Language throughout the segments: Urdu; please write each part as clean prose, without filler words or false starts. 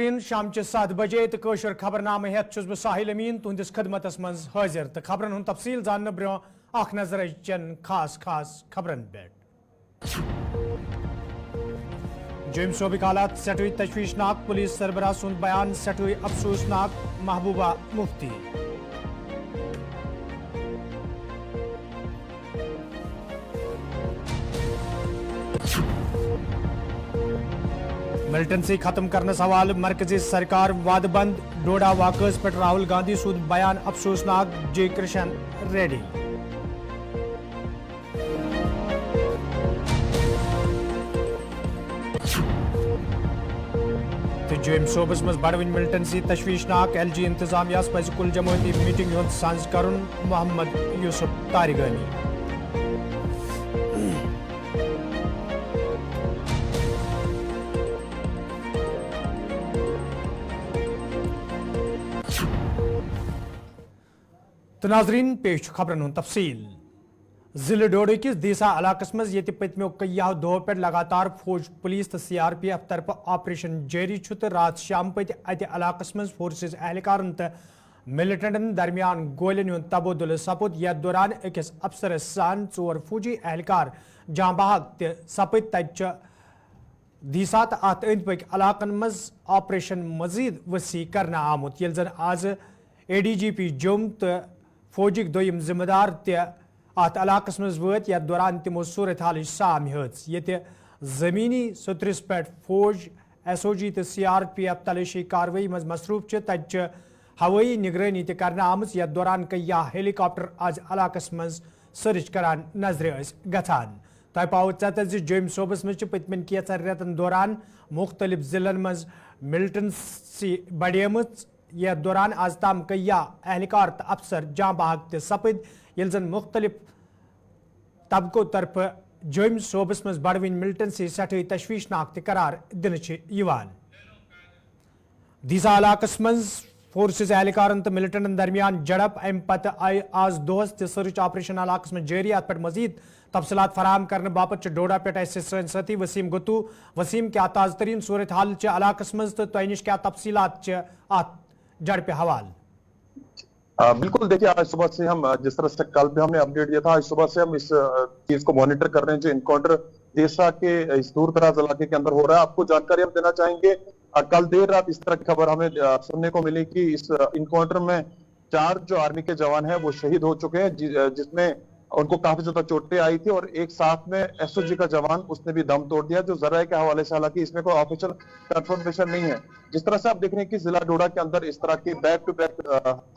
شام 7 بجے تو قشر خبرنامہ ہیت بہ ساحل امین تہندس خدمتس من حاضر تو خبرن ہند تفصیل زاننے برو اخ نظر چن خاص خبرن پہ جوم صوبک حالات سٹھوئی تشویشناک پولیس سربراہ سند بیان سٹھوئی افسوسناک محبوبہ مفتی ملٹنسی ختم کرنس حوالہ مرکزی سرکار وعدہ بند ڈوڈا واقعس پہ راہل گاندھی سند بیان افسوسناک جے کرشن ریڈی تو جوم صوبس مز بڑون ملٹنسی تشویشناک ایل جی انتظامیہ پز کل جماعتی میٹنگ ہند سانز کرن محمد یوسف تارگانی تو ناظرین پیش خبرن ہند تفصیل ضلع ڈوڈہ کس دیسا علاقس مز یہ پتمو کئی دہو پہ لگاتار فوج پولیس تو سی آر پی ایف طرف آپریشن جاری تو رات شام پت ات علاقس مز فورسز اہلکارن تو ملٹنٹن درمیان گولین ہند تبادلہ سپد یتھ دوران اکس افسرس سان 4 فوجی اہلکار جاں بحق تہ سپد تتہ دیسا تو ات اند پک علاقن مز آپریشن مزید وسیع کرنا آمت یل زن آز اے ڈی جی پی جوم تو فوجک دویم ذمہ دار تہ ات علاقس مز وت یتھ دوران تمو صورت حال سام ہز یہ زمینی سترس پہ فوج ایس او جی تو سی آر پی ایف تلاشی کاروی مز مصروف تتہ ہوئی نگرانی تہ کرنا آمت یتھ دوران کئی ہیلی کاپٹر آز علاقس مز سرچ کران نظر گھان تہ پاو ژت جوم صوبس مز پتمن کیژن ریتن دوران مختلف ضلعن مز ملٹنسی بڑھیمت یتھ دوران آز تام کئی اہلکار تو افسر جاں بحق تہ سپد یل زن مختلف طبقوں طرف جوم صوبس مز بڑوین ملٹنسی سٹھوئی تشویشناک تہ قرار دنہ دیسا علاقس مز فورسز اہلکارن تو ملٹنٹن درمیان جڑپ ام پتہ آئی آز دہس تہ سرچ آپریشن علاقس مز جاری ات پہ مزید تفصیلات فراہم کرنے باپت ڈوڈا پہ سن ساتھی وسیم گتو وسیم کیا تازہ ترین صورت حال علاقس مز تو تہ نش کیا تفصیلات ات جڑپ حوال بالکل دیکھیے آج صبح سے ہم جس طرح سے کل بھی ہم نے اپڈیٹ دیا تھا آج صبح سے ہم اس چیز کو مانیٹر کر رہے ہیں جو انکاؤنٹر دیسا کے اس دور دراز علاقے کے اندر ہو رہا ہے آپ کو جانکاری ہم دینا چاہیں گے کل دیر رات اس طرح کی خبر ہمیں سننے کو ملی کہ اس انکاؤنٹر میں 4 جو آرمی کے جوان ہیں وہ شہید ہو چکے ہیں جس میں ان کو کافی زیادہ چوٹیں آئی تھی اور ایک ساتھ میں ایس او جی کا جوان اس نے بھی دم توڑ دیا جو ذرائع کے حوالے سے حالانکہ اس میں کوئی آفیشل کنفرمیشن نہیں ہے جس طرح سے آپ دیکھ رہے ہیں کہ ضلع ڈوڈا کے اندر اس طرح کے بیک ٹو بیک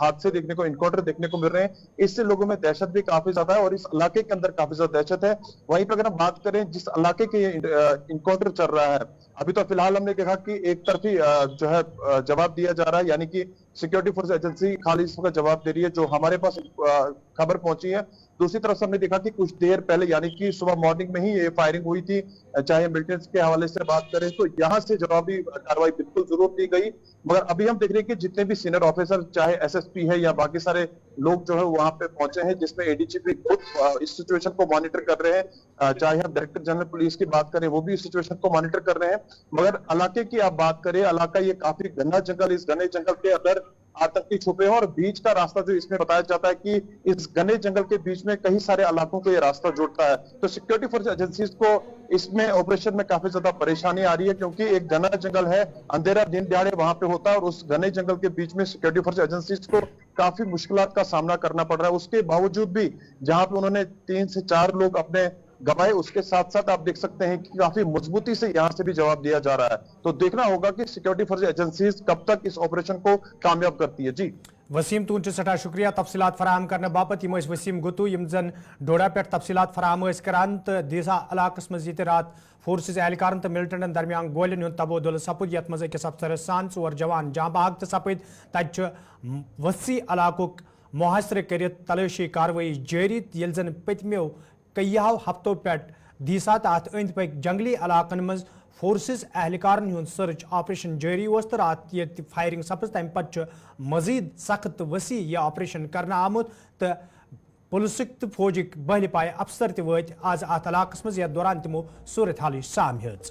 حادثے دیکھنے کو انکاؤنٹر دیکھنے کو مل رہے ہیں اس سے لوگوں میں دہشت بھی کافی زیادہ ہے اور اس علاقے کے اندر کافی زیادہ دہشت ہے وہیں پہ اگر ہم بات کریں جس علاقے کے انکاؤنٹر چل رہا ہے ابھی تو فی الحال ہم نے دیکھا کہ ایک طرفی جو ہے جواب دیا جا رہا ہے یعنی کہ سیکورٹی فورس ایجنسی خالی اس کا جواب دے رہی ہے جو ہمارے پاس خبر پہنچی ہے دوسری طرف سے ہم نے دیکھا کہ کچھ دیر پہلے یعنی کہ صبح مارننگ میں ہی یہ فائرنگ ہوئی تھی چاہے ملٹنٹس کے حوالے سے بات کریں تو یہاں سے جوابی کارروائی بالکل ضرور دی گئی مگر ابھی ہم دیکھ رہے ہیں کہ جتنے بھی سینئر آفیسر چاہے ایس ایس پی ہے یا باقی سارے لوگ جو ہے وہاں پہ پہنچے ہیں جس میں اے ڈی جی پی خود اس سچویشن کو مانیٹر کر رہے ہیں چاہے ہم ڈائریکٹر جنرل پولیس کی بات کریں وہ بھی اس سچویشن کو مانیٹر کر رہے ہیں مگر علاقے کی آپ بات کریں علاقہ یہ کافی گھنا جنگل اس گھنے جنگل کے اندر آتنکی چھپے ہیں اور بیچ کا راستہ جو اس میں بتایا جاتا ہے کہ اس گھنے جنگل کے بیچ میں کئی سارے علاقوں کو یہ راستہ جوڑتا ہے تو سیکورٹی فورس ایجنسیز کو اس میں آپریشن میں کافی زیادہ پریشانی آ رہی ہے کیونکہ ایک گھنا جنگل ہے اندھیرا دن دیہڑے وہاں پہ ہوتا ہے اور اس گھنے جنگل کے بیچ میں سیکورٹی فورس ایجنسیز کو کافی مشکلات کا سامنا کرنا پڑ رہا ہے اس کے باوجود بھی جہاں پہ انہوں نے 3 سے 4 لوگ اپنے گوائے اس کے ساتھ ساتھ آپ دیکھ سکتے ہیں کہ کافی مضبوطی سے یہاں سے بھی جواب دیا جا رہا ہے تو دیکھنا ہوگا کہ سیکورٹی فورس ایجنسیز کب تک اس آپریشن کو کامیاب کرتی ہے جی وسیم تون سٹھا شکریہ تفصیلات فراہم کرنے باپت یم وسیم گتو یم زن ڈوڈا پہ تفصیلات فراہم کران تو دیسا علاقس مز یہ رات فورسز اہلکارن تو ملٹنٹن درمیان گولین ہند تبادلہ سپد یت مز اکس افسرس سان 4 جوان جاں بحق تو سپد تتہ وسیع علاقہ محاصرہ کرت تلاشی کاروی جاری یل زن پتمو کئیو ہفتوں پہ دیسا تو ات اند پک جنگلی علاقن مز فورسز اہلکارن ہند سرچ آپریشن جاری تو رات یہ فائرنگ سپز تمہ پتہ مزید سخت وسیع یہ آپریشن کرنا آمت تو پولیسک تو فوجک بہل پائے افسر تہ وت آز ات علاقس مز یتھ دوران تمو صورت حال سام his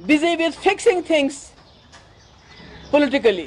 busy with fixing things politically.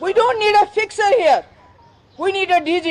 We don't need a fixer here. We need a DG.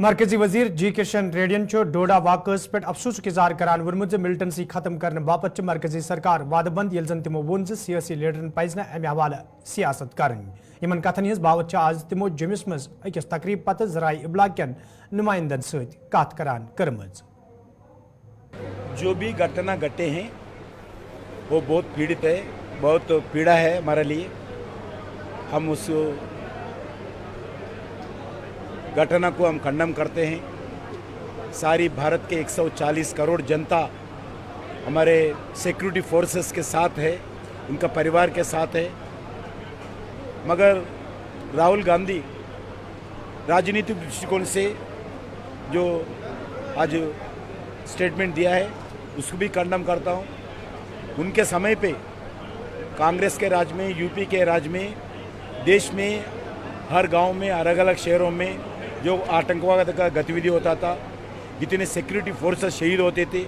مرکزی وزیر جی کرشن ریڈین ڈوڈا واقعس پہ افسوس اظہار کران ورمت ملٹنسی ختم کرنے باپت مرکزی سرکار وعدہ بند یل زن تمو وون سیاسی لیڈرن پزن امہ حوالہ سیاست کریں ان کتن ہز باوت آج تمو جمس مز اکس تقریب پتہ ذرائع ابلاغ کن نمائندن ست کت کران کرمز. جو بھی گھٹنا گھٹے ہیں وہ بہت پیڑت ہے, بہت پیڑا ہے ہمارے لیے. ہم اس گھٹنا کو ہم کنڈم کرتے ہیں. ساری بھارت کے 140 کروڑ جنتا ہمارے سیکورٹی فورسز کے ساتھ ہے, ان کا پریوار کے ساتھ ہے. مگر راہل گاندھی راجنیتک درشٹیکون سے جو آج اسٹیٹمنٹ دیا ہے اس کو بھی کنڈم کرتا ہوں. ان کے سمے پہ کانگریس کے راج میں, یو پی کے راج میں, دیش میں ہر گاؤں میں, الگ الگ شہروں میں جو آتنکواد کا گتیودھی ہوتا تھا, جتنے سیکورٹی فورسز شہید ہوتے تھے,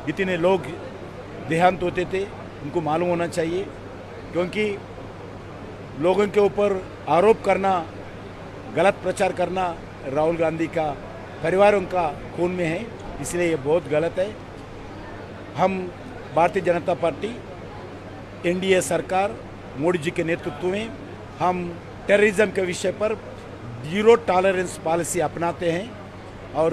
جتنے لوگ دیہانت ہوتے تھے, ان کو معلوم ہونا چاہیے. کیونکہ لوگوں کے اوپر آروپ کرنا, غلط پرچار کرنا راہل گاندھی کا پریوار ان کا خون میں ہے, اس لیے یہ بہت غلط ہے. ہم Bharatiya Janata party N D A سرکار مودی جی کے نیترتو میں ہم ٹیررزم کے وشے پر زیرو ٹالرنس پالیسی اپناتے ہیں. اور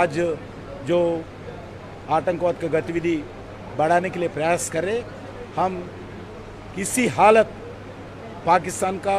آج جو آتنکواد کا گتیودھی بڑھانے کے لیے پریاس کرے, ہم کسی حالت پاکستان کا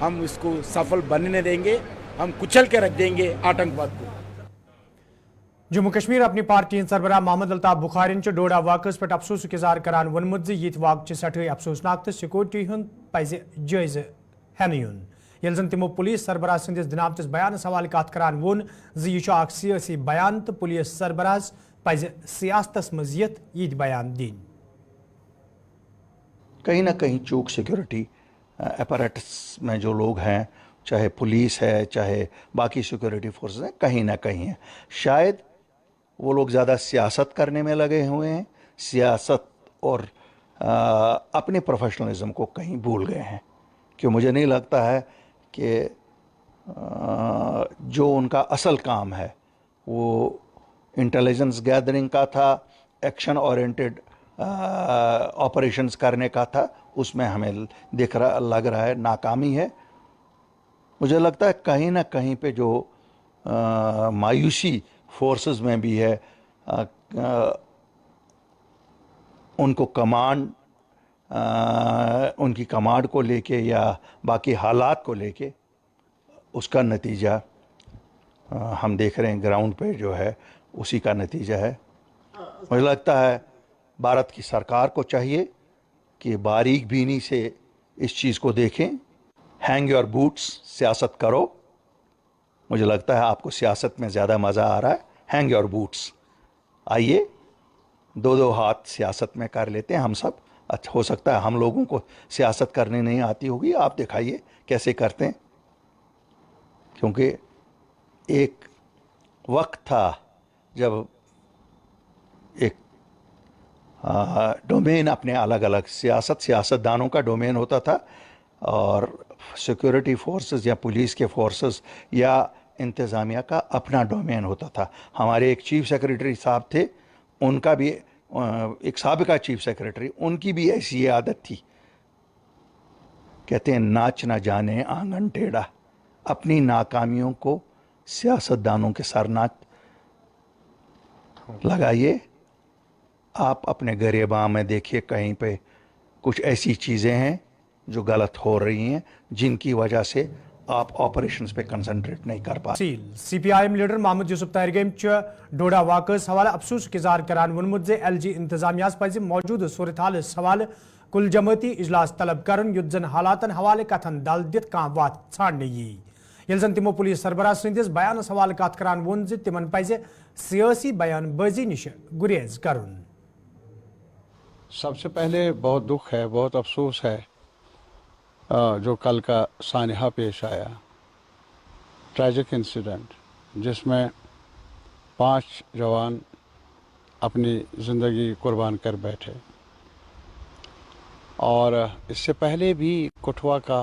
ہم اس کو سفل بننے دیں گے. ہم کچل کے رکھ دیں گے آتنکواد کو. جموں کشمیر اپنی پارٹی سربراہ محمد الطاف بخارین ڈوڈا واقعس پہ افسوس اظہار کران ونمت یہ واقع سٹھے افسوسناک تو سیکورٹی ہند پز جائزہ ہین یون. یل زن تمو پولیس سربراہ سندس دنامتس بیانس حوالہ کت کران وون یہ اخ سیاسی بیان تو پولیس سربراہ پز سیاستس مز یہ بیان دین. کہیں نہ کہیں چوک سیکورٹی اپریٹس میں جو لوگ ہیں, چاہے پولیس ہے چاہے باقی سیکورٹی فورسز ہیں, کہیں نہ کہیں ہیں. شاید وہ لوگ زیادہ سیاست کرنے میں لگے ہوئے ہیں, سیاست اور اپنے پروفیشنلزم کو کہیں بھول گئے ہیں. کہ مجھے نہیں لگتا ہے کہ جو ان کا اصل کام ہے وہ انٹیلیجنس گیدرنگ کا تھا, ایکشن اورینٹڈ آپریشنز کرنے کا تھا, اس میں ہمیں لگ رہا ہے ناکامی ہے. مجھے لگتا ہے کہیں نہ کہیں پہ جو مایوسی فورسز میں بھی ہے, ان کو کمانڈ, ان کی کمانڈ کو لے کے یا باقی حالات کو لے کے, اس کا نتیجہ ہم دیکھ رہے ہیں گراؤنڈ پہ جو ہے اسی کا نتیجہ ہے. مجھے لگتا ہے بھارت کی سرکار کو چاہیے کہ باریک بینی سے اس چیز کو دیکھیں. ہینگ یور بوٹس, سیاست کرو. مجھے لگتا ہے آپ کو سیاست میں زیادہ مزہ آ رہا ہے. ہینگ یور بوٹس, آئیے دو ہاتھ سیاست میں کر لیتے ہیں ہم سب. اچھا ہو سکتا ہے ہم لوگوں کو سیاست کرنے نہیں آتی ہوگی, آپ دکھائیے کیسے کرتے ہیں. کیونکہ ایک وقت تھا جب ایک ڈومین اپنے الگ الگ سیاستدانوں کا ڈومین ہوتا تھا, اور سیکورٹی فورسز یا پولیس کے فورسز یا انتظامیہ کا اپنا ڈومین ہوتا تھا. ہمارے ایک چیف سیکریٹری صاحب تھے, ان کا بھی ایک سابقہ چیف سیکریٹری, ان کی بھی ایسی عادت تھی. کہتے ہیں ناچ نہ جانے آنگن ٹیڑھا. اپنی ناکامیوں کو سیاستدانوں کے سر نہ لگائیے. آپ اپنے گریباں میں دیکھیے کہیں پہ کچھ ایسی چیزیں ہیں جو غلط ہو رہی ہیں, جن کی وجہ سے آپ آپریشنز پہ کنسنٹریٹ نہیں کر پاتے. C P I M leader Muhammad Yousuf Tarigami Doda واقعس حوالہ افسوس اظہار کران ونمت ایل جی انتظامیہ پز موجود صورتحال حوالہ کل جماعتی اجلاس طلب کرن یت زن حالاتن حوالہ کتھن دل دت کان وات ژھانڈنے یی. یل زن تمو پولیس سربراہ سندس بیانس حوالہ کت کران وون تمن پز سیاسی بیان بازی نش گریز کرن. سب سے پہلے بہت دکھ ہے, بہت افسوس ہے جو کل کا سانحہ پیش آیا, ٹریجک انسیڈنٹ, جس میں 5 جوان اپنی زندگی قربان کر بیٹھے. اور اس سے پہلے بھی کٹھوا کا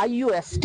IUST।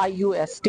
IUST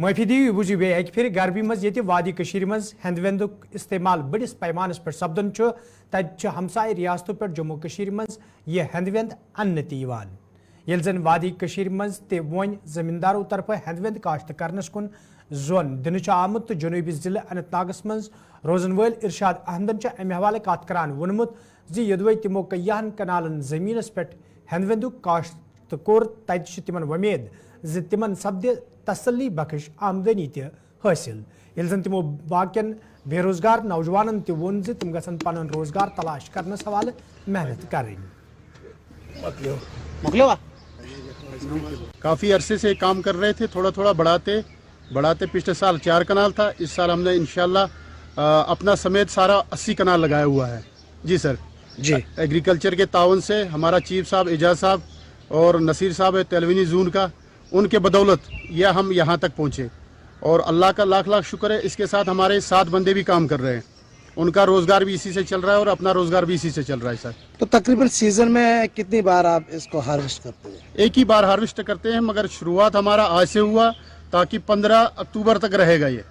معافی دیو بوجھو بے ایک پھر غربی مز یہ وادی کشیر مز ہند وندک استعمال بڑس پیمانس پر سپدن تت ہمسائے ریاستوں پر جموں کشیر مز یہ ہند وند ان یل زن وادی کشیر مز تے ون زمینداروں طرف ہند وند کاشت کرنس کن زون دن آمت تو جنوبی ضلع اننت ناگس مز روزن ول ارشاد احمدن امہ حوالہ کات کران وونمت زی یدوے تمو کیاہن کنالن زمینس پہ ہند وندک کاشت کور تت تمن ومید زی تمن سپد تسلی بخش آمدنی تہ حاصل یل زن تمو باقین بے روزگار نوجوانن تہ وون زی تم گژھن پنن روزگار تلاش کرنس حوالہ محنت کریں. کافی عرصے سے کام کر رہے تھے, تھوڑا تھوڑا بڑھاتے پچھلے سال 4 کنال تھا, اس سال ہم نے انشاءاللہ اپنا سمیت سارا 80 کنال لگایا ہوا ہے. جی سر, جی ایگریکلچر کے تعاون سے ہمارا چیف صاحب اعجاز صاحب اور نصیر صاحب ہے تلوینی زون کا, ان کے بدولت یہ ہم یہاں تک پہنچے اور اللہ کا لاکھ لاکھ شکر ہے. اس کے ساتھ ہمارے 7 بندے بھی کام کر رہے ہیں, ان کا روزگار بھی اسی سے چل رہا ہے اور اپنا روزگار بھی اسی سے چل رہا ہے. سر تو تقریباً سیزن میں کتنی بار آپ اس کو ہارویسٹ کرتے ہیں؟ ایک ہی بار ہارویسٹ کرتے ہیں, مگر شروعات ہمارا آج سے ہوا تاکہ 15 اکتوبر تک رہے گا. یہ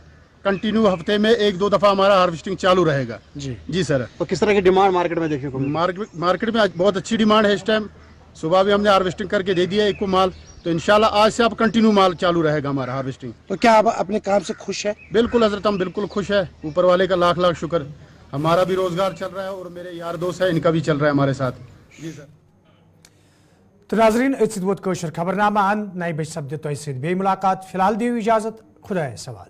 کنٹینیو ہفتے میں 1-2 دفعہ ہمارا ہارویسٹنگ چالو رہے گا. جی سر. تو کس طرح کی ڈیمانڈ مارکیٹ میں دیکھنے کو؟ مارکیٹ میں بہت اچھی ڈیمانڈ ہے اس ٹائم. صبح بھی ہم نے ہارویسٹنگ کر کے دے دیا ایک کو مال, تو انشاءاللہ آج سے اب کنٹینیو مال چالو رہے گا ہمارا ہارویسٹنگ. تو کیا آپ اپنے کام سے خوش ہیں؟ بالکل حضرت, ہم بالکل خوش ہیں. اوپر والے کا لاکھ لاکھ شکر. ہمارا بھی روزگار چل رہا ہے اور میرے یار دوست ہیں ان کا بھی چل رہا ہے ہمارے ساتھ. جی سر. تو ناظرین ات ووت کوشر خبرنامہ نئی بج سپد تہ سی بے ملاقات. فی الحال دیو اجازت, خدا سوال.